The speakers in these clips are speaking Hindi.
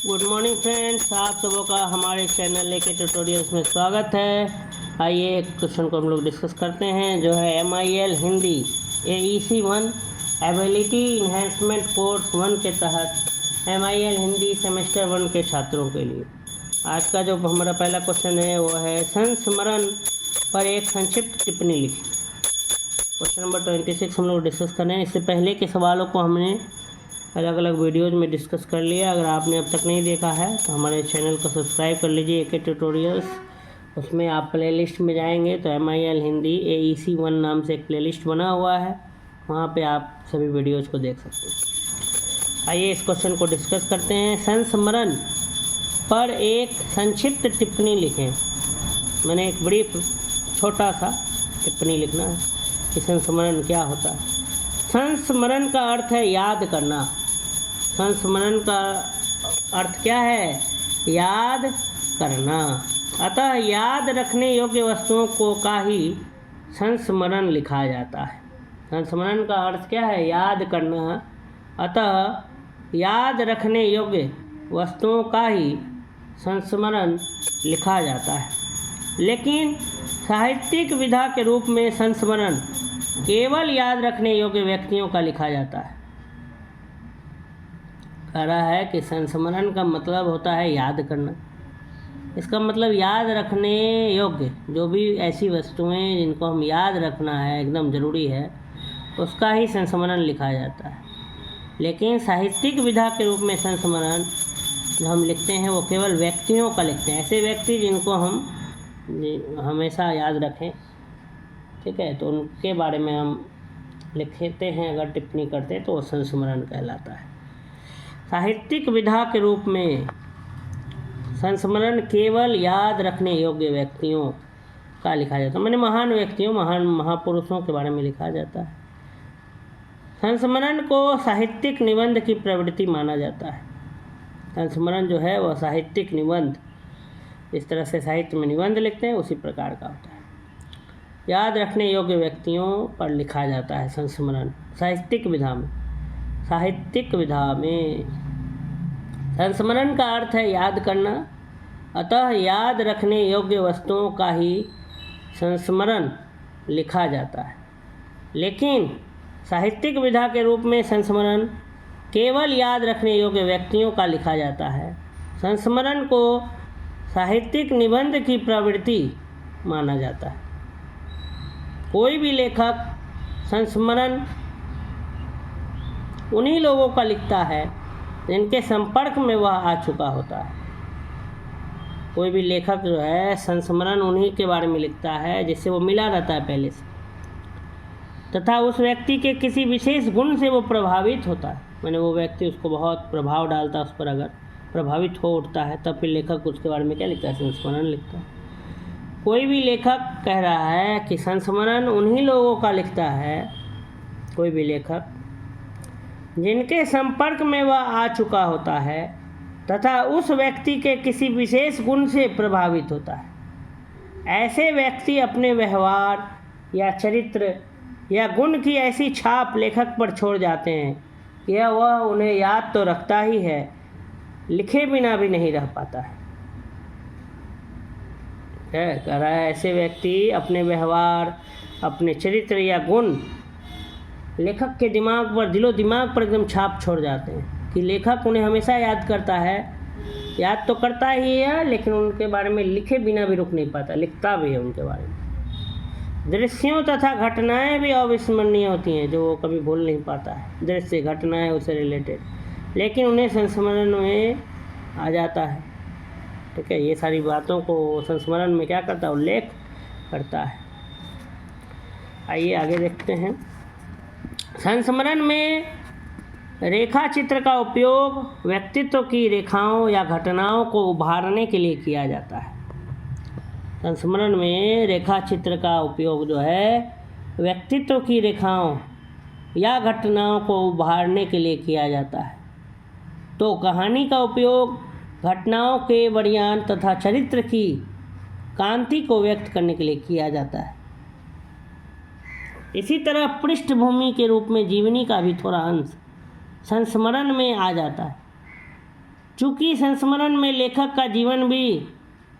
गुड मॉर्निंग फ्रेंड्स, आप सबों का हमारे चैनल के ट्यूटोरियल्स में स्वागत है। आइए एक क्वेश्चन को हम लोग डिस्कस करते हैं, जो है MIL Hindi AEC1 ability enhancement course 1 के तहत MIL हिंदी सेमेस्टर 1 के छात्रों के लिए। आज का जो हमारा पहला क्वेश्चन है वो है संस्मरण पर एक संक्षिप्त टिप्पणी लिखी। क्वेश्चन नंबर 26 हम लोग डिस्कस कर रहे हैं। इससे पहले के सवालों को हमने अलग अलग वीडियोज़ में डिस्कस कर लिया। अगर आपने अब तक नहीं देखा है तो हमारे चैनल को सब्सक्राइब कर लीजिए AK ट्यूटोरियल्स। उसमें आप प्लेलिस्ट में जाएंगे तो MIL हिंदी AEC1 नाम से एक प्लेलिस्ट बना हुआ है, वहाँ पे आप सभी वीडियोज़ को देख सकते हैं। आइए इस क्वेश्चन को डिस्कस करते हैं। संस्मरण पर एक संक्षिप्त टिप्पणी लिखें। मैंने एक बड़ी छोटा सा टिप्पणी लिखना है कि संस्मरण क्या होता है। संस्मरण का अर्थ है याद करना। संस्मरण का अर्थ क्या है? याद करना। अतः याद रखने योग्य वस्तुओं को का ही संस्मरण लिखा जाता है। संस्मरण का अर्थ क्या है? याद करना। अतः याद रखने योग्य वस्तुओं का ही संस्मरण लिखा जाता है। लेकिन साहित्यिक विधा के रूप में संस्मरण केवल याद रखने योग्य व्यक्तियों का लिखा जाता है। कह रहा है कि संस्मरण का मतलब होता है याद करना। इसका मतलब याद रखने योग्य जो भी ऐसी वस्तुएं जिनको हम याद रखना है, एकदम ज़रूरी है, उसका ही संस्मरण लिखा जाता है। लेकिन साहित्यिक विधा के रूप में संस्मरण जो हम लिखते हैं वो केवल व्यक्तियों का लिखते हैं। ऐसे व्यक्ति जिनको हम हमेशा याद रखें, ठीक है, तो उनके बारे में हम लिखते हैं, अगर टिप्पणी करते हैं तो वो संस्मरण कहलाता है। साहित्यिक विधा के रूप में संस्मरण केवल याद रखने योग्य व्यक्तियों का लिखा जाता है। मैंने महान व्यक्तियों, महान महापुरुषों के बारे में लिखा जाता है। संस्मरण को साहित्यिक निबंध की प्रवृत्ति माना जाता है। संस्मरण जो है वह साहित्यिक निबंध, इस तरह से साहित्य में निबंध लिखते हैं उसी प्रकार का होता है। याद रखने योग्य व्यक्तियों पर लिखा जाता है संस्मरण साहित्यिक विधा में। साहित्यिक विधा में संस्मरण का अर्थ है याद करना। अतः याद रखने योग्य वस्तुओं का ही संस्मरण लिखा जाता है। लेकिन साहित्यिक विधा के रूप में संस्मरण केवल याद रखने योग्य व्यक्तियों का लिखा जाता है। संस्मरण को साहित्यिक निबंध की प्रवृत्ति माना जाता है। कोई भी लेखक संस्मरण उन्हीं लोगों का लिखता है जिनके संपर्क में वह आ चुका होता है। कोई भी लेखक जो है संस्मरण उन्हीं के बारे में लिखता है जिससे वो मिला रहता है पहले से, तथा उस व्यक्ति के किसी विशेष गुण से वो प्रभावित होता है। मैंने वो व्यक्ति उसको बहुत प्रभाव डालता है, उस पर अगर प्रभावित हो उठता है तब फिर लेखक उसके बारे में क्या लिखता है? संस्मरण लिखता है। कोई भी लेखक कह रहा है कि संस्मरण उन्हीं लोगों का लिखता है, कोई भी लेखक जिनके संपर्क में वह आ चुका होता है तथा उस व्यक्ति के किसी विशेष गुण से प्रभावित होता है। ऐसे व्यक्ति अपने व्यवहार या चरित्र या गुण की ऐसी छाप लेखक पर छोड़ जाते हैं कि वह उन्हें याद तो रखता ही है, लिखे बिना भी नहीं रह पाता है। कह रहा है ऐसे व्यक्ति अपने व्यवहार, अपने चरित्र या गुण लेखक के दिमाग पर, दिलो दिमाग पर एकदम छाप छोड़ जाते हैं कि लेखक उन्हें हमेशा याद करता है, याद तो करता ही है लेकिन उनके बारे में लिखे बिना भी रुक नहीं पाता, लिखता भी है उनके बारे में। दृश्यों तथा घटनाएं भी अविस्मरणीय होती हैं जो वो कभी भूल नहीं पाता है। दृश्य घटनाएं उससे रिलेटेड, लेकिन उन्हें संस्मरण में आ जाता है। ठीक है, ये सारी बातों को संस्मरण में क्या करता है? उल्लेख करता है। आइए आगे देखते हैं। संस्मरण में रेखा चित्र का उपयोग व्यक्तित्व की रेखाओं या घटनाओं को उभारने के लिए किया जाता है। संस्मरण में रेखा चित्र का उपयोग जो है व्यक्तित्व की रेखाओं या घटनाओं को उभारने के लिए किया जाता है। तो कहानी का उपयोग घटनाओं के वर्णन तथा चरित्र की कांति को व्यक्त करने के लिए किया जाता है। इसी तरह पृष्ठभूमि के रूप में जीवनी का भी थोड़ा अंश संस्मरण में आ जाता है। चूँकि संस्मरण में लेखक का जीवन भी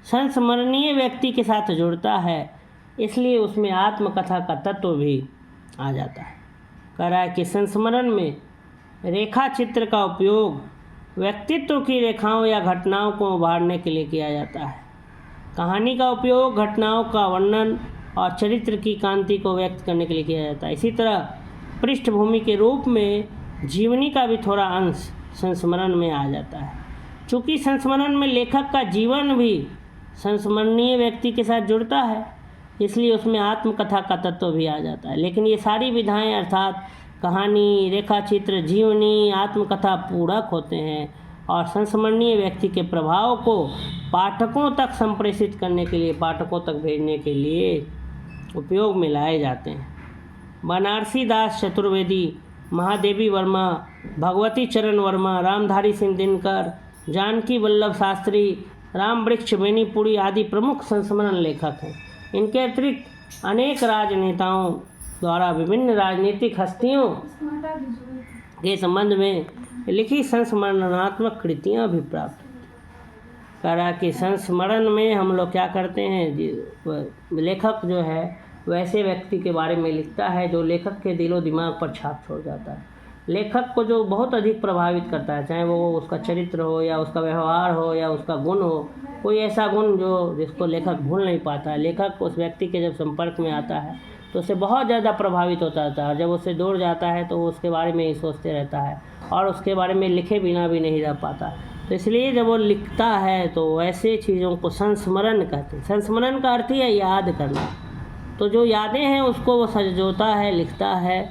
संस्मरणीय व्यक्ति के साथ जुड़ता है, इसलिए उसमें आत्मकथा का तत्व भी आ जाता है। कह रहा है कि संस्मरण में रेखा चित्र का उपयोग व्यक्तित्व की रेखाओं या घटनाओं को उभारने के लिए किया जाता है। कहानी का उपयोग घटनाओं का वर्णन और चरित्र की कांति को व्यक्त करने के लिए किया जाता है। इसी तरह पृष्ठभूमि के रूप में जीवनी का भी थोड़ा अंश संस्मरण में आ जाता है। चूँकि संस्मरण में लेखक का जीवन भी संस्मरणीय व्यक्ति के साथ जुड़ता है, इसलिए उसमें आत्मकथा का तत्व भी आ जाता है। लेकिन ये सारी विधाएं अर्थात कहानी, रेखाचित्र, जीवनी, आत्मकथा पूरक होते हैं और संस्मरणीय व्यक्ति के प्रभाव को पाठकों तक संप्रेषित करने के लिए, पाठकों तक भेजने के लिए उपयोग में लाए जाते हैं। बनारसी दास चतुर्वेदी, महादेवी वर्मा, भगवती चरण वर्मा, रामधारी सिंह दिनकर, जानकी वल्लभ शास्त्री, राम वृक्ष बेनीपुरी आदि प्रमुख संस्मरण लेखक हैं। इनके अतिरिक्त अनेक राजनेताओं द्वारा विभिन्न राजनीतिक हस्तियों के संबंध में लिखी संस्मरणात्मक कृतियाँ भी प्राप्त। कह रहा कि संस्मरण में हम लोग क्या करते हैं, लेखक जो है वैसे व्यक्ति के बारे में लिखता है जो लेखक के दिलो दिमाग पर छाप छोड़ जाता है। लेखक को जो बहुत अधिक प्रभावित करता है, चाहे वो उसका चरित्र हो या उसका व्यवहार हो या उसका गुण हो, कोई ऐसा गुण जो जिसको लेखक भूल नहीं पाता है। लेखक उस व्यक्ति के जब संपर्क में आता है तो उससे बहुत ज़्यादा प्रभावित होता है और जब उससे दूर जाता है तो वो उसके बारे में ही सोचते रहता है और उसके बारे में लिखे बिना भी नहीं रह पाता। तो इसलिए जब वो लिखता है तो ऐसे चीज़ों को संस्मरण कहते हैं। संस्मरण का अर्थ ही है याद करना। तो जो यादें हैं उसको वो संजोता है, लिखता है,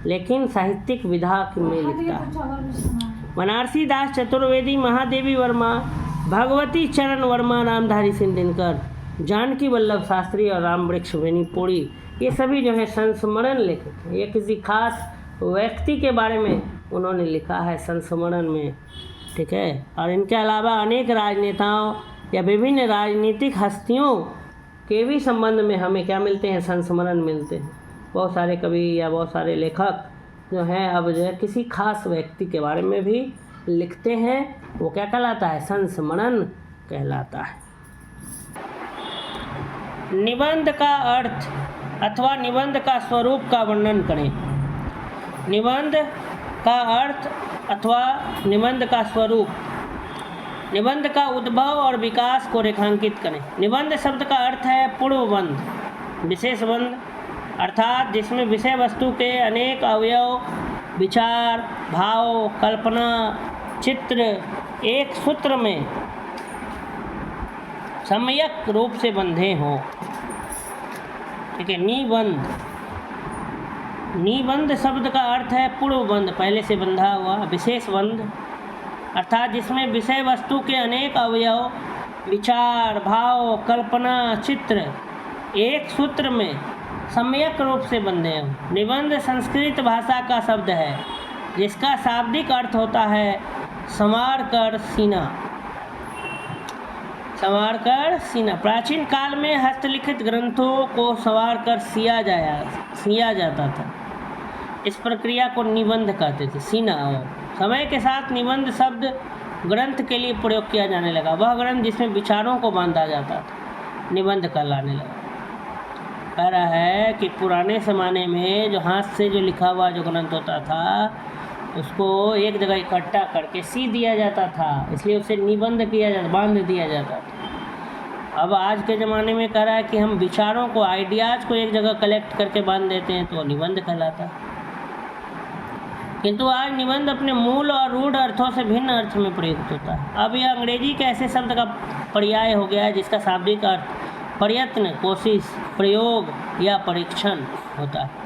लेकिन साहित्यिक विधा में लिखता है। बनारसी दास चतुर्वेदी, महादेवी वर्मा, भगवती चरण वर्मा, रामधारी सिंह दिनकर, जानकी वल्लभ शास्त्री और राम वृक्ष बेनीपुरी, ये सभी जो है संस्मरण लेखक हैं। ये किसी खास व्यक्ति के बारे में उन्होंने लिखा है संस्मरण में, ठीक है। और इनके अलावा अनेक राजनेताओं या विभिन्न राजनीतिक हस्तियों के भी संबंध में हमें क्या मिलते हैं, संस्मरण मिलते हैं। बहुत सारे कवि या बहुत सारे लेखक जो हैं अब जो है किसी खास व्यक्ति के बारे में भी लिखते हैं। वो क्या कहलाता है, संस्मरण कहलाता है। निबंध का अर्थ अथवा निबंध का स्वरूप का वर्णन करें। निबंध का अर्थ अथवा निबंध का स्वरूप, निबंध का उद्भव और विकास को रेखांकित करें। निबंध शब्द का अर्थ है पूर्वबंध, विशेष बंध, अर्थात जिसमें विषय वस्तु के अनेक अवयव, विचार, भाव, कल्पना, चित्र एक सूत्र में सम्यक रूप से बंधे हों, ठीक है। निबंध, निबंध शब्द का अर्थ है पूर्वबंध, पहले से बंधा हुआ, विशेष बंध, अर्थात जिसमें विषय वस्तु के अनेक अवयव, विचार, भाव, कल्पना, चित्र एक सूत्र में सम्यक रूप से बंधे हों। निबंध संस्कृत भाषा का शब्द है जिसका शाब्दिक अर्थ होता है संवार कर सीना, संवार कर सीना। प्राचीन काल में हस्तलिखित ग्रंथों को संवार कर सिया जाता था। इस प्रक्रिया को निबंध कहते थे, सीना। और समय के साथ निबंध शब्द ग्रंथ के लिए प्रयोग किया जाने लगा। वह ग्रंथ जिसमें विचारों को बांधा जाता था निबंध कहलाने लगा। कह रहा है कि पुराने ज़माने में जो हाथ से जो लिखा हुआ जो ग्रंथ होता था उसको एक जगह इकट्ठा करके सी दिया जाता था, इसलिए उसे निबंध किया जाता, बांध दिया जाता था। अब आज के ज़माने में कह रहा है कि हम विचारों को, आइडियाज़ को एक जगह कलेक्ट करके बांध देते हैं तो निबंध कहलाता है। किंतु आज निबंध अपने मूल और रूढ़ अर्थों से भिन्न अर्थ में प्रयुक्त होता है। अब यह अंग्रेजी के ऐसे शब्द का पर्याय हो गया है जिसका शाब्दिक अर्थ प्रयत्न, कोशिश, प्रयोग या परीक्षण होता है।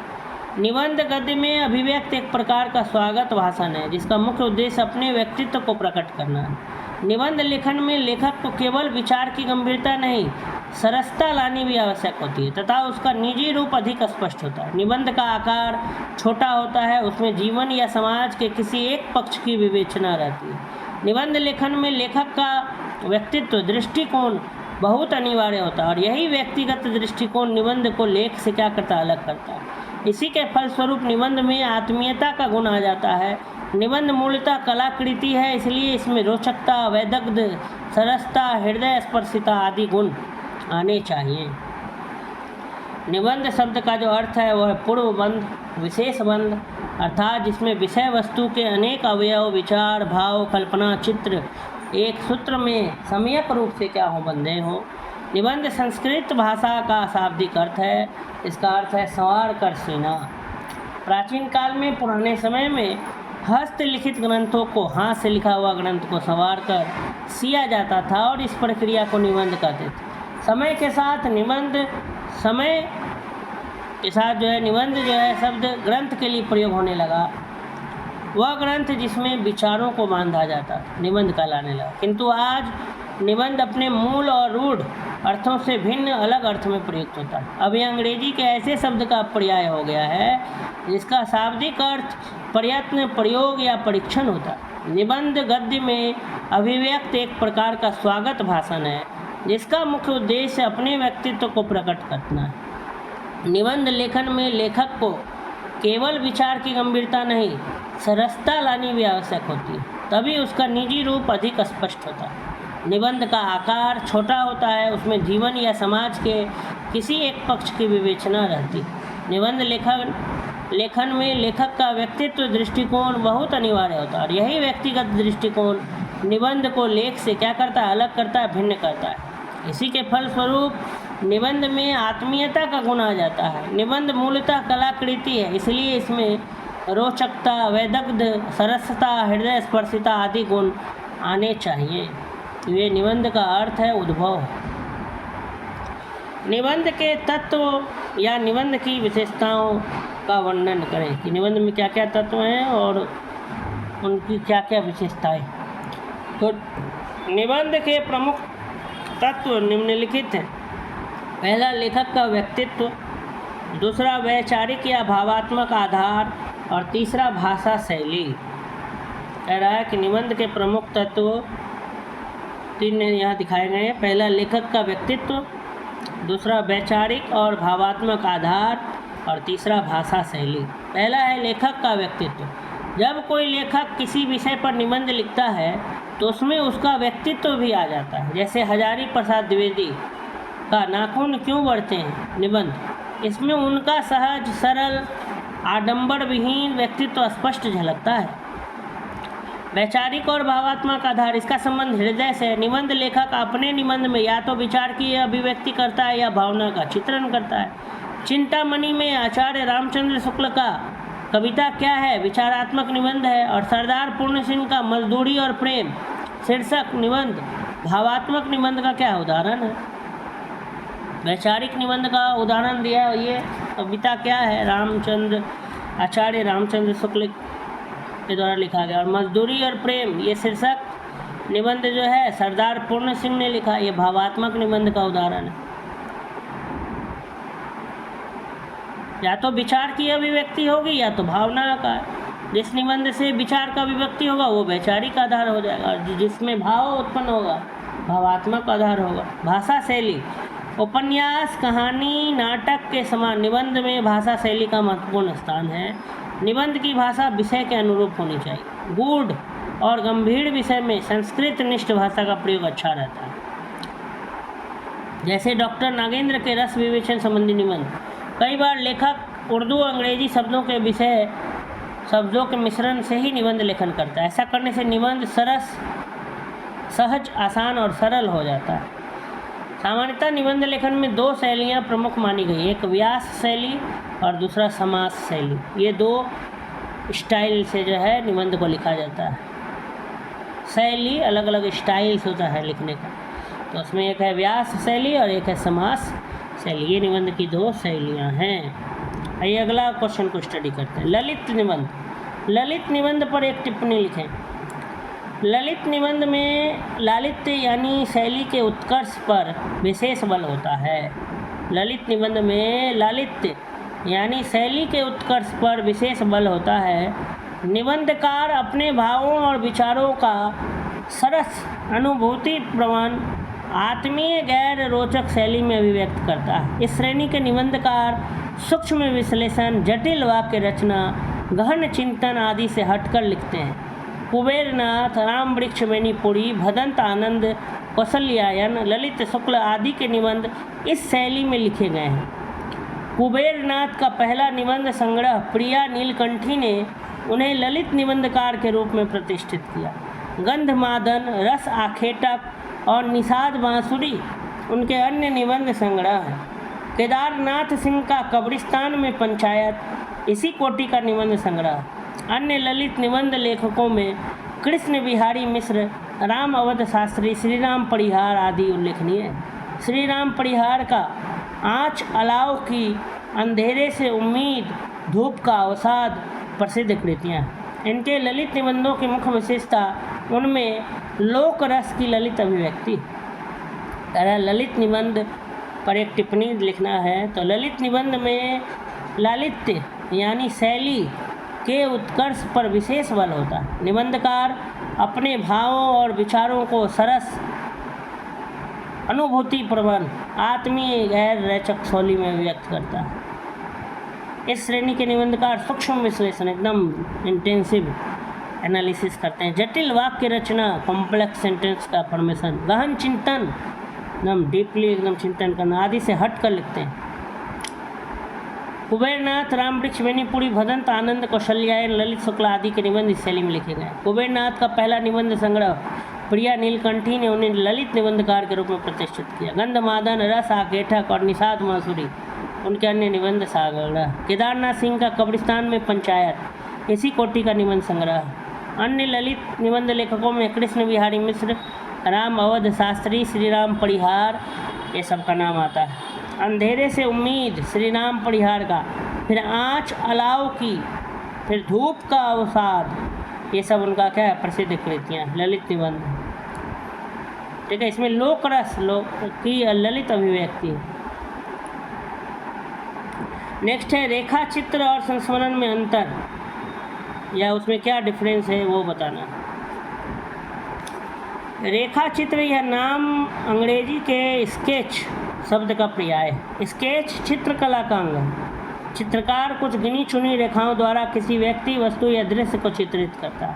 निबंध गद्य में अभिव्यक्त एक प्रकार का स्वागत भाषण है जिसका मुख्य उद्देश्य अपने व्यक्तित्व को प्रकट करना है। निबंध लेखन में लेखक को केवल विचार की गंभीरता नहीं, सरसता लानी भी आवश्यक होती है तथा उसका निजी रूप अधिक स्पष्ट होता है। निबंध का आकार छोटा होता है, उसमें जीवन या समाज के किसी एक पक्ष की विवेचना रहती है। निबंध लेखन में लेखक का व्यक्तित्व, दृष्टिकोण बहुत अनिवार्य होता है और यही व्यक्तिगत दृष्टिकोण निबंध को लेख से क्या करता है, अलग करता है। इसी के फलस्वरूप निबंध में आत्मीयता का गुण आ जाता है। निबंध मूलतः कलाकृति है, इसलिए इसमें रोचकता, वैदग्ध, सरसता, हृदय स्पर्शिता आदि गुण आने चाहिए। निबंध शब्द का जो अर्थ है वह पूर्व बंध, विशेष बंध अर्थात जिसमें विषय वस्तु के अनेक अवयव, विचार, भाव, कल्पना, चित्र एक सूत्र में सम्यक रूप से क्या हो, बंधे हो। निबंध संस्कृत भाषा का शाब्दिक अर्थ है। इसका अर्थ है संवार कर सीना। प्राचीन काल में, पुराने समय में हस्तलिखित ग्रंथों को, हाथ से लिखा हुआ ग्रंथ को संवार कर सिया जाता था और इस प्रक्रिया को निबंध कहते थे। समय के साथ निबंध निबंध शब्द ग्रंथ के लिए प्रयोग होने लगा। वह ग्रंथ जिसमें विचारों को बांधा जाता निबंध कहलाने लगा। किंतु आज निबंध अपने मूल और रूढ़ अर्थों से भिन्न अलग अर्थ में प्रयुक्त होता है। अब यह अंग्रेजी के ऐसे शब्द का पर्याय हो गया है जिसका शाब्दिक अर्थ प्रयत्न, प्रयोग या परीक्षण होता है। निबंध गद्य में अभिव्यक्त एक प्रकार का स्वागत भाषण है जिसका मुख्य उद्देश्य अपने व्यक्तित्व को प्रकट करना है। निबंध लेखन में लेखक को केवल विचार की गंभीरता नहीं, सरसता लानी भी आवश्यक होती है, तभी उसका निजी रूप अधिक स्पष्ट होता है। निबंध का आकार छोटा होता है, उसमें जीवन या समाज के किसी एक पक्ष की विवेचना रहती है। निबंध लेखन में लेखक का व्यक्तित्व दृष्टिकोण बहुत अनिवार्य होता है और यही व्यक्तिगत दृष्टिकोण निबंध को लेख से क्या करता है, अलग करता है, भिन्न करता है। इसी के फलस्वरूप निबंध में आत्मीयता का गुण आ जाता है। निबंध मूलतः कलाकृति है, इसलिए इसमें रोचकता, वैदग्ध, सरसता, हृदय स्पर्शिता आदि गुण आने चाहिए। ये निबंध का अर्थ है, उद्भव। निबंध के तत्व या निबंध की विशेषताओं का वर्णन करें कि निबंध में क्या क्या तत्व हैं और उनकी क्या क्या विशेषताएं। तो निबंध के प्रमुख तत्व निम्नलिखित हैं। पहला, लेखक का व्यक्तित्व, दूसरा वैचारिक या भावात्मक आधार और तीसरा भाषा शैली। कह रहा है कि निबंध के प्रमुख तत्व तीन यहाँ दिखाए गए हैं। पहला, लेखक का व्यक्तित्व, दूसरा वैचारिक और भावात्मक आधार और तीसरा भाषा शैली। पहला है लेखक का व्यक्तित्व। जब कोई लेखक किसी विषय पर निबंध लिखता है तो उसमें उसका व्यक्तित्व भी आ जाता है। जैसे हजारी प्रसाद द्विवेदी का नाखून क्यों बढ़ते हैं निबंध, इसमें उनका सहज, सरल, आडंबर विहीन व्यक्तित्व स्पष्ट झलकता है। वैचारिक और भावात्मक आधार, इसका संबंध हृदय से है। निबंध लेखक अपने निबंध में या तो विचार की अभिव्यक्ति करता है या भावना का चित्रण करता है। चिंतामणि में आचार्य रामचंद्र शुक्ल का कविता क्या है, विचारात्मक निबंध है। और सरदार पूर्ण सिंह का मजदूरी और प्रेम शीर्षक निबंध भावात्मक निबंध का क्या उदाहरण है। वैचारिक निबंध का उदाहरण दिया है। ये कविता क्या है, आचार्य रामचंद्र शुक्ल के द्वारा लिखा गया। और मजदूरी और प्रेम ये शीर्षक निबंध जो है सरदार पूर्ण सिंह ने लिखा। ये भावात्मक निबंध का उदाहरण है। या तो विचार की अभिव्यक्ति होगी या तो भावना का। जिस निबंध से विचार का अभिव्यक्ति होगा वो वैचारिक आधार हो जाएगा और जिसमें भाव उत्पन्न होगा भावात्मक आधार होगा। भाषा शैली, उपन्यास, कहानी, नाटक के समान निबंध में भाषा शैली का महत्वपूर्ण स्थान है। निबंध की भाषा विषय के अनुरूप होनी चाहिए। गूढ़ और गंभीर विषय में संस्कृत निष्ठ भाषा का प्रयोग अच्छा रहता है। जैसे डॉक्टर नागेंद्र के रस विवेचन संबंधी निबंध। कई बार लेखक उर्दू अंग्रेजी शब्दों के मिश्रण से ही निबंध लेखन करता है। ऐसा करने से निबंध सहज, आसान और सरल हो जाता है। सामान्यतः निबंध लेखन में दो शैलियाँ प्रमुख मानी गई, एक व्यास शैली और दूसरा समास शैली। ये दो स्टाइल से जो है निबंध को लिखा जाता है। शैली अलग अलग स्टाइल्स होता है लिखने का, तो उसमें एक है व्यास शैली और एक है समास शैली। ये निबंध की दो शैलियाँ हैं। आइए अगला क्वेश्चन को स्टडी करते हैं। ललित निबंध। ललित निबंध पर एक टिप्पणी लिखें। ललित निबंध में लालित्य यानी शैली के उत्कर्ष पर विशेष बल होता है। ललित निबंध में लालित्य यानी शैली के उत्कर्ष पर विशेष बल होता है। निबंधकार अपने भावों और विचारों का सरस, अनुभूति प्रवण, आत्मीय, गैर रोचक शैली में अभिव्यक्त करता है। इस श्रेणी के निबंधकार सूक्ष्म विश्लेषण, जटिल वाक्य रचना, गहन चिंतन आदि से हटकर लिखते हैं। कुबेरनाथ, राम वृक्ष बेनीपुरी, भदंत आनंद, कौशल्यायन, ललित शुक्ल आदि के निबंध इस शैली में लिखे गए हैं। कुबेरनाथ का पहला निबंध संग्रह प्रिया नीलकंठी ने उन्हें ललित निबंधकार के रूप में प्रतिष्ठित किया। गंधमादन, रस आखेटक और निषाद बांसुरी उनके अन्य निबंध संग्रह हैं। केदारनाथ सिंह का कब्रिस्तान में पंचायत इसी कोटि का निबंध संग्रह। अन्य ललित निबंध लेखकों में कृष्ण बिहारी मिश्र, राम अवध शास्त्री, श्री राम परिहार आदि उल्लेखनीय है। श्री राम परिहार का आँच अलाव की, अंधेरे से उम्मीद, धूप का अवसाद प्रसिद्ध कृतियाँ। इनके ललित निबंधों की मुख्य विशेषता उनमें लोक रस की ललित अभिव्यक्ति। ललित निबंध पर एक टिप्पणी लिखना है तो ललित निबंध में लालित्य यानी शैली के उत्कर्ष पर विशेष बल होता है। निबंधकार अपने भावों और विचारों को सरस, अनुभूति प्रवण, आत्मीय, गैर रैचक शैली में व्यक्त करता है। इस श्रेणी के निबंधकार सूक्ष्म विश्लेषण, एकदम इंटेंसिव एनालिसिस करते हैं। जटिल वाक्य रचना, कॉम्प्लेक्स सेंटेंस का फॉर्मेशन, गहन चिंतन, एकदम डीपली एकदम चिंतन करना आदि से हट कर लिखते हैं। कुबेरनाथ, राम वृक्ष बेनीपुरी, भदंत आनंद, कौशल्यायन, ललित शुक्ल आदि के निबंध इस शैली में लिखे गए। कुबेरनाथ का पहला निबंध संग्रह प्रिया नीलकंठी ने उन्हें ललित निबंधकार के रूप में प्रतिष्ठित किया। गंधमादन, रस आखेटक और निषाद बांसुरी उनके अन्य निबंध संग्रह। केदारनाथ सिंह का कब्रिस्तान में पंचायत इसी कोटि का निबंध संग्रह। अन्य ललित निबंध लेखकों में कृष्ण बिहारी मिश्र, राम अवध शास्त्री, श्री राम परिहार, ये सब का नाम आता है। अंधेरे से उम्मीद, श्री राम परिहार का, फिर आँच अलाव की, फिर धूप का अवसाद, ये सब उनका क्या है, प्रसिद्ध कृतियाँ, ललित निबंध। ठीक है, इसमें लोक रस की ललित अभिव्यक्ति। नेक्स्ट है रेखा चित्र और संस्मरण में अंतर, या उसमें क्या डिफरेंस है वो बताना। रेखा चित्र यह नाम अंग्रेजी के स्केच शब्द का पर्याय है। स्केच चित्रकला का अंग है। चित्रकार कुछ गिनी चुनी रेखाओं द्वारा किसी व्यक्ति, वस्तु या दृश्य को चित्रित करता है।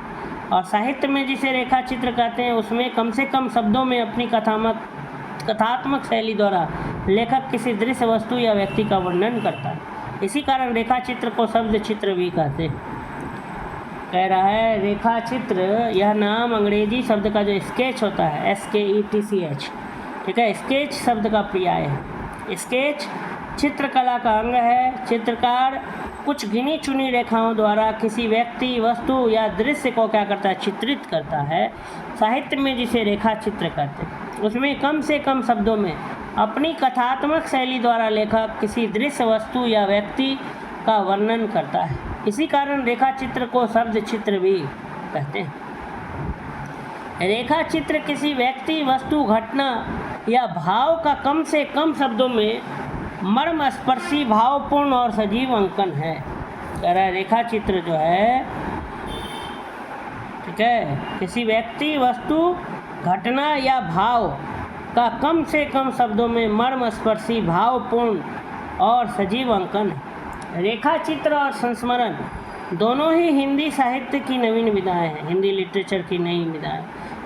और साहित्य में जिसे रेखा चित्र कहते हैं उसमें कम से कम शब्दों में अपनी कथात्मक शैली द्वारा लेखक किसी दृश्य, वस्तु या व्यक्ति का वर्णन करता है। इसी कारण रेखा चित्र को शब्द चित्र भी कहते हैं। कह रहा है रेखा चित्र यह नाम अंग्रेजी शब्द का जो स्केच होता है, SKETCH, ठीक है, स्केच शब्द का पर्याय है। स्केच चित्रकला का अंग है। चित्रकार कुछ गिनी चुनी रेखाओं द्वारा किसी व्यक्ति, वस्तु या दृश्य को क्या करता है, चित्रित करता है। साहित्य में जिसे रेखा चित्र कहते हैं उसमें कम से कम शब्दों में अपनी कथात्मक शैली द्वारा लेखक किसी दृश्य, वस्तु या व्यक्ति का वर्णन करता है। इसी कारण रेखा चित्र को शब्द चित्र भी कहते हैं। रेखा चित्र किसी व्यक्ति, वस्तु, घटना या भाव का कम से कम शब्दों में मर्मस्पर्शी, भावपूर्ण और सजीव अंकन है। कह रहा है रेखा चित्र जो है, ठीक है, किसी व्यक्ति, वस्तु, घटना या भाव का कम से कम शब्दों में मर्मस्पर्शी, भावपूर्ण और सजीव अंकन है। रेखा चित्र और संस्मरण दोनों ही हिंदी साहित्य की नवीन विधाएं हैं, हिंदी लिटरेचर की नई विधाएं।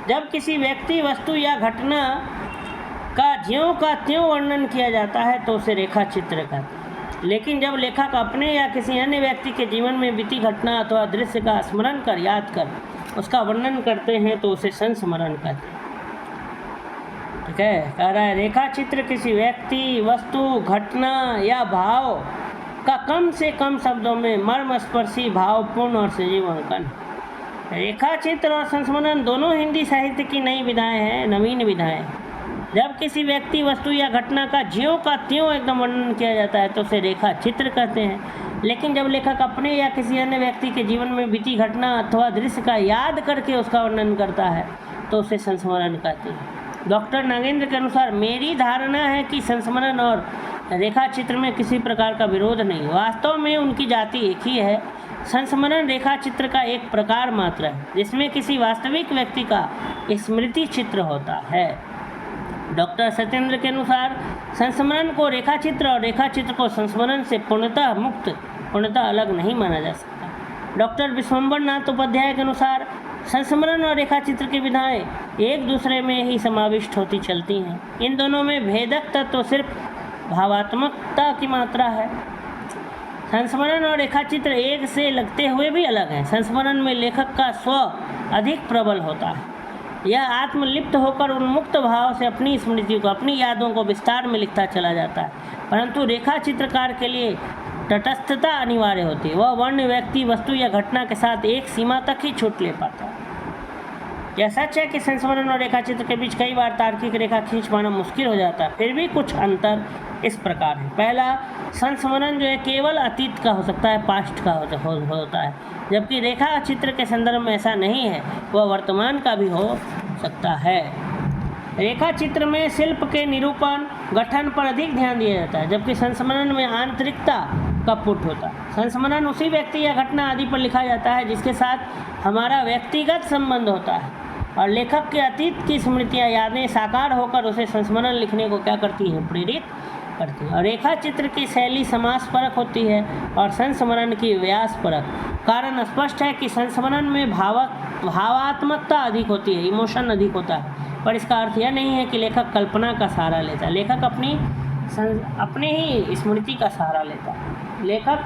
जब किसी व्यक्ति, वस्तु या घटना का ज्यों का त्यों वर्णन किया जाता है तो उसे रेखा चित्र कहते हैं। लेकिन जब लेखक अपने या किसी अन्य व्यक्ति के जीवन में बीती घटना अथवा दृश्य का स्मरण कर, याद कर उसका वर्णन करते हैं तो उसे संस्मरण कहते हैं। ठीक है, कह रहा है रेखा चित्र किसी व्यक्ति, वस्तु, घटना या भाव का कम से कम शब्दों में मर्मस्पर्शी, भावपूर्ण और सजीव अंकन। रेखा चित्र और संस्मरण दोनों हिंदी साहित्य की नई विधाएं हैं, नवीन विधाएं। जब किसी व्यक्ति, वस्तु या घटना का ज्यों का त्यों एकदम वर्णन किया जाता है तो उसे रेखा चित्र कहते हैं। लेकिन जब लेखक अपने या किसी अन्य व्यक्ति के जीवन में बीती घटना अथवा दृश्य का याद करके उसका वर्णन करता है तो उसे संस्मरण कहते हैं। डॉक्टर नागेंद्र के अनुसार मेरी धारणा है कि संस्मरण और रेखा चित्र में किसी प्रकार का विरोध नहीं, वास्तव में उनकी जाति एक ही है। संस्मरण रेखा चित्र का एक प्रकार मात्र है जिसमें किसी वास्तविक व्यक्ति का स्मृति चित्र होता है। डॉक्टर सत्येंद्र के अनुसार संस्मरण को रेखा चित्र और रेखा चित्र को संस्मरण से पूर्णतः मुक्त, पूर्णतः अलग नहीं माना जा सकता। डॉक्टर विश्वम्बर नाथ उपाध्याय के अनुसार संस्मरण और रेखाचित्र की विधाएं एक दूसरे में ही समाविष्ट होती चलती हैं। इन दोनों में भेदक तत्व सिर्फ भावात्मकता की मात्रा है। संस्मरण और रेखाचित्र एक से लगते हुए भी अलग हैं। संस्मरण में लेखक का स्व अधिक प्रबल होता है। यह आत्मलिप्त होकर उन्मुक्त भाव से अपनी स्मृति को, अपनी यादों को विस्तार में लिखता चला जाता है। परंतु रेखा चित्रकार के लिए तटस्थता अनिवार्य होती है। वह वर्ण, व्यक्ति, वस्तु या घटना के साथ एक सीमा तक ही छूट ले पाता है। यह सच है कि संस्मरण और रेखाचित्र के बीच कई बार तार्किक रेखा खींच पाना मुश्किल हो जाता है। फिर भी कुछ अंतर इस प्रकार है। पहला, संस्मरण जो है केवल अतीत का हो सकता है, पास्ट का होता है, जबकि रेखा चित्र के संदर्भ में ऐसा नहीं है, वह वर्तमान का भी हो सकता है। रेखा चित्र में शिल्प के निरूपण, गठन पर अधिक ध्यान दिया जाता है, जबकि संस्मरण में आंतरिकता का पुट होता है। संस्मरण उसी व्यक्ति या घटना आदि पर लिखा जाता है जिसके साथ हमारा व्यक्तिगत संबंध होता है, और लेखक के अतीत की स्मृतियाँ, यादें साकार होकर उसे संस्मरण लिखने को क्या करती हैं, प्रेरित करती है। और रेखा चित्र की शैली समास परक होती है और संस्मरण की व्यास परक। कारण स्पष्ट है कि संस्मरण में भावात्मकता अधिक होती है, इमोशन अधिक होता है, पर इसका अर्थ यह नहीं है कि लेखक कल्पना का सहारा लेता है। लेखक अपने ही स्मृति का सहारा लेता है। लेखक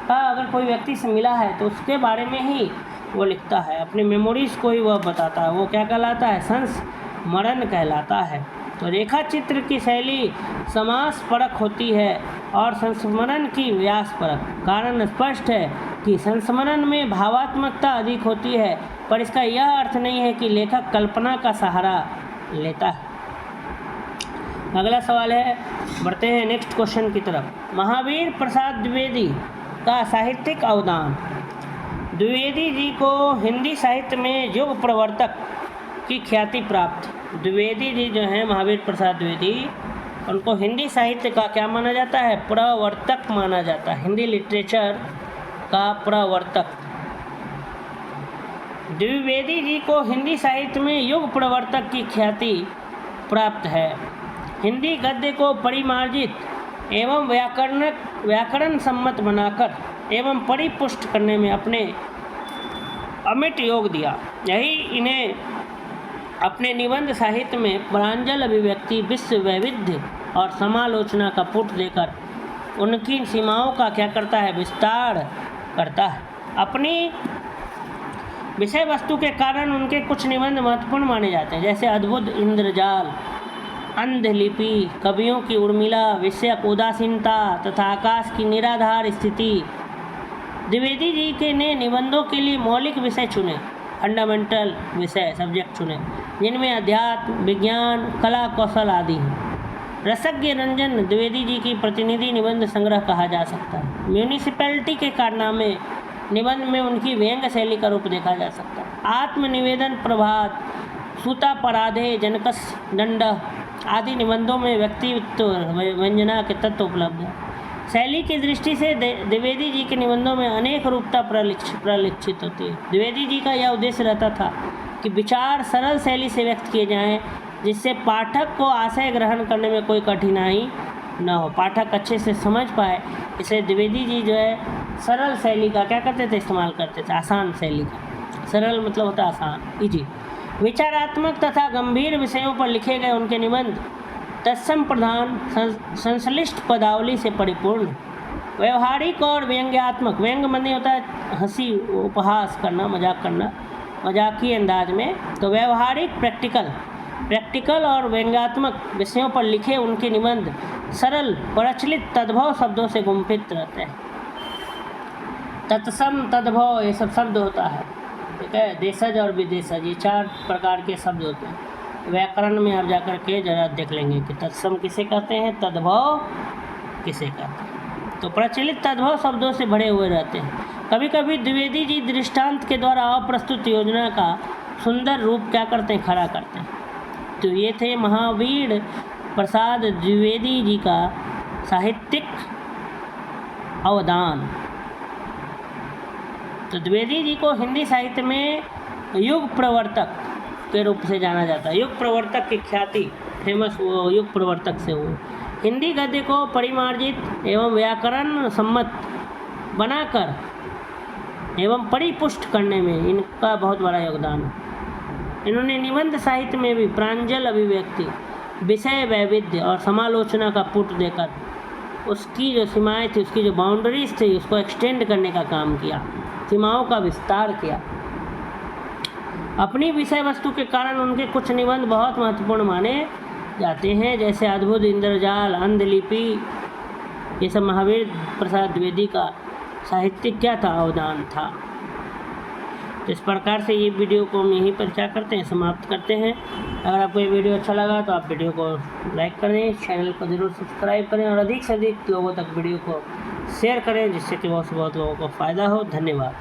का अगर कोई व्यक्ति से मिला है तो उसके बारे में ही वो लिखता है, अपनी मेमोरीज़ को ही वह बताता है। वो क्या कहलाता है, संस्मरण कहलाता है। तो रेखा चित्र की शैली समास परक होती है और संस्मरण की व्यास परक। कारण स्पष्ट है कि संस्मरण में भावात्मकता अधिक होती है, पर इसका यह अर्थ नहीं है कि लेखक कल्पना का सहारा लेता है। अगला सवाल है, बढ़ते हैं नेक्स्ट क्वेश्चन की तरफ। महावीर प्रसाद द्विवेदी का साहित्यिक अवदान। द्विवेदी जी को हिंदी साहित्य में युग प्रवर्तक की ख्याति प्राप्त। द्विवेदी जी जो हैं, महावीर प्रसाद द्विवेदी, उनको हिंदी साहित्य का क्या माना जाता है, प्रवर्तक माना जाता है, हिंदी लिटरेचर का प्रवर्तक। द्विवेदी जी को हिंदी साहित्य में युग प्रवर्तक की ख्याति प्राप्त है। हिंदी गद्य को परिमार्जित एवं व्याकरण सम्मत बनाकर एवं परिपुष्ट करने में अपने अमिट योग दिया। यही इन्हें अपने निबंध साहित्य में प्रांजल अभिव्यक्ति, विश्व वैविध्य और समालोचना का पुट देकर उनकी सीमाओं का क्या करता है, विस्तार करता है। अपनी विषय वस्तु के कारण उनके कुछ निबंध महत्वपूर्ण माने जाते हैं, जैसे अद्भुत इंद्रजाल, अंधलिपि, कवियों की उर्मिला विषयक उदासीनता तथा आकाश की निराधार स्थिति। द्विवेदी जी के ने निबंधों के लिए मौलिक विषय चुने, फंडामेंटल विषय, सब्जेक्ट चुने, जिनमें अध्यात्म, विज्ञान, कला, कौशल आदि हैं। रसज्ञ रंजन द्विवेदी जी की प्रतिनिधि निबंध संग्रह कहा जा सकता है। म्यूनिसिपैलिटी के कारनामे निबंध में उनकी व्यंग्य शैली का रूप देखा जा सकता है। आत्मनिवेदन, प्रभात, सूता पराधे, जनकस दंड आदि निबंधों में व्यक्तित्व व्यंजना के तत्व उपलब्ध हैं। शैली की दृष्टि से द्विवेदी जी के निबंधों में अनेक रूपता प्रलक्षित होती है। द्विवेदी जी का यह उद्देश्य रहता था कि विचार सरल शैली से व्यक्त किए जाएं, जिससे पाठक को आशय ग्रहण करने में कोई कठिनाई न हो, पाठक अच्छे से समझ पाए। इसलिए द्विवेदी जी जो है सरल शैली का क्या करते थे, इस्तेमाल करते थे, आसान शैली का। सरल मतलब होता है आसान, इजी। विचारात्मक तथा गंभीर विषयों पर लिखे गए उनके निबंध तत्सम प्रधान, संश्लिष्ट पदावली से परिपूर्ण, व्यवहारिक और व्यंग्यात्मक। व्यंग्य माने होता है हंसी, उपहास करना, मजाक करना, मजाकी अंदाज में। तो व्यवहारिक, प्रैक्टिकल और व्यंग्यात्मक विषयों पर लिखे उनके निबंध सरल, प्रचलित, तद्भव शब्दों से गुंफित रहते हैं। तत्सम, तद्भव, ये सब शब्द होता है, ठीक है। देशज और विदेशज, ये 4 प्रकार के शब्द होते हैं। व्याकरण में आप जाकर के जरा देख लेंगे कि तत्सम किसे कहते हैं, तद्भव किसे कहते हैं। तो प्रचलित तद्भव शब्दों से भरे हुए रहते हैं। कभी कभी द्विवेदी जी दृष्टांत के द्वारा अप्रस्तुत योजना का सुंदर रूप क्या करते हैं, खड़ा करते हैं। तो ये थे महावीर प्रसाद द्विवेदी जी का साहित्यिक अवदान। तो द्विवेदी जी को हिंदी साहित्य में युग प्रवर्तक के रूप से जाना जाता है। युग प्रवर्तक की ख्याति फेमस वो युग प्रवर्तक से हुई। हिंदी गद्य को परिमार्जित एवं व्याकरण सम्मत बनाकर एवं परिपुष्ट करने में इनका बहुत बड़ा योगदान है। इन्होंने निबंध साहित्य में भी प्रांजल अभिव्यक्ति, विषय वैविध्य और समालोचना का पुट देकर उसकी जो सीमाएं थी, उसकी जो बाउंड्रीज थी, उसको एक्सटेंड करने का काम किया, सीमाओं का विस्तार किया। अपनी विषय वस्तु के कारण उनके कुछ निबंध बहुत महत्वपूर्ण माने जाते हैं, जैसे अद्भुत इंद्रजाल, अंधलिपि, ये सब महावीर प्रसाद द्विवेदी का साहित्यिक क्या था, अवदान था। इस प्रकार से ये वीडियो को हम यहीं पर क्या करते हैं, समाप्त करते हैं। अगर आपको ये वीडियो अच्छा लगा तो आप वीडियो को लाइक करें, चैनल को ज़रूर सब्सक्राइब करें और अधिक से अधिक लोगों तक वीडियो को शेयर करें, जिससे कि बहुत से बहुत लोगों को फ़ायदा हो। धन्यवाद।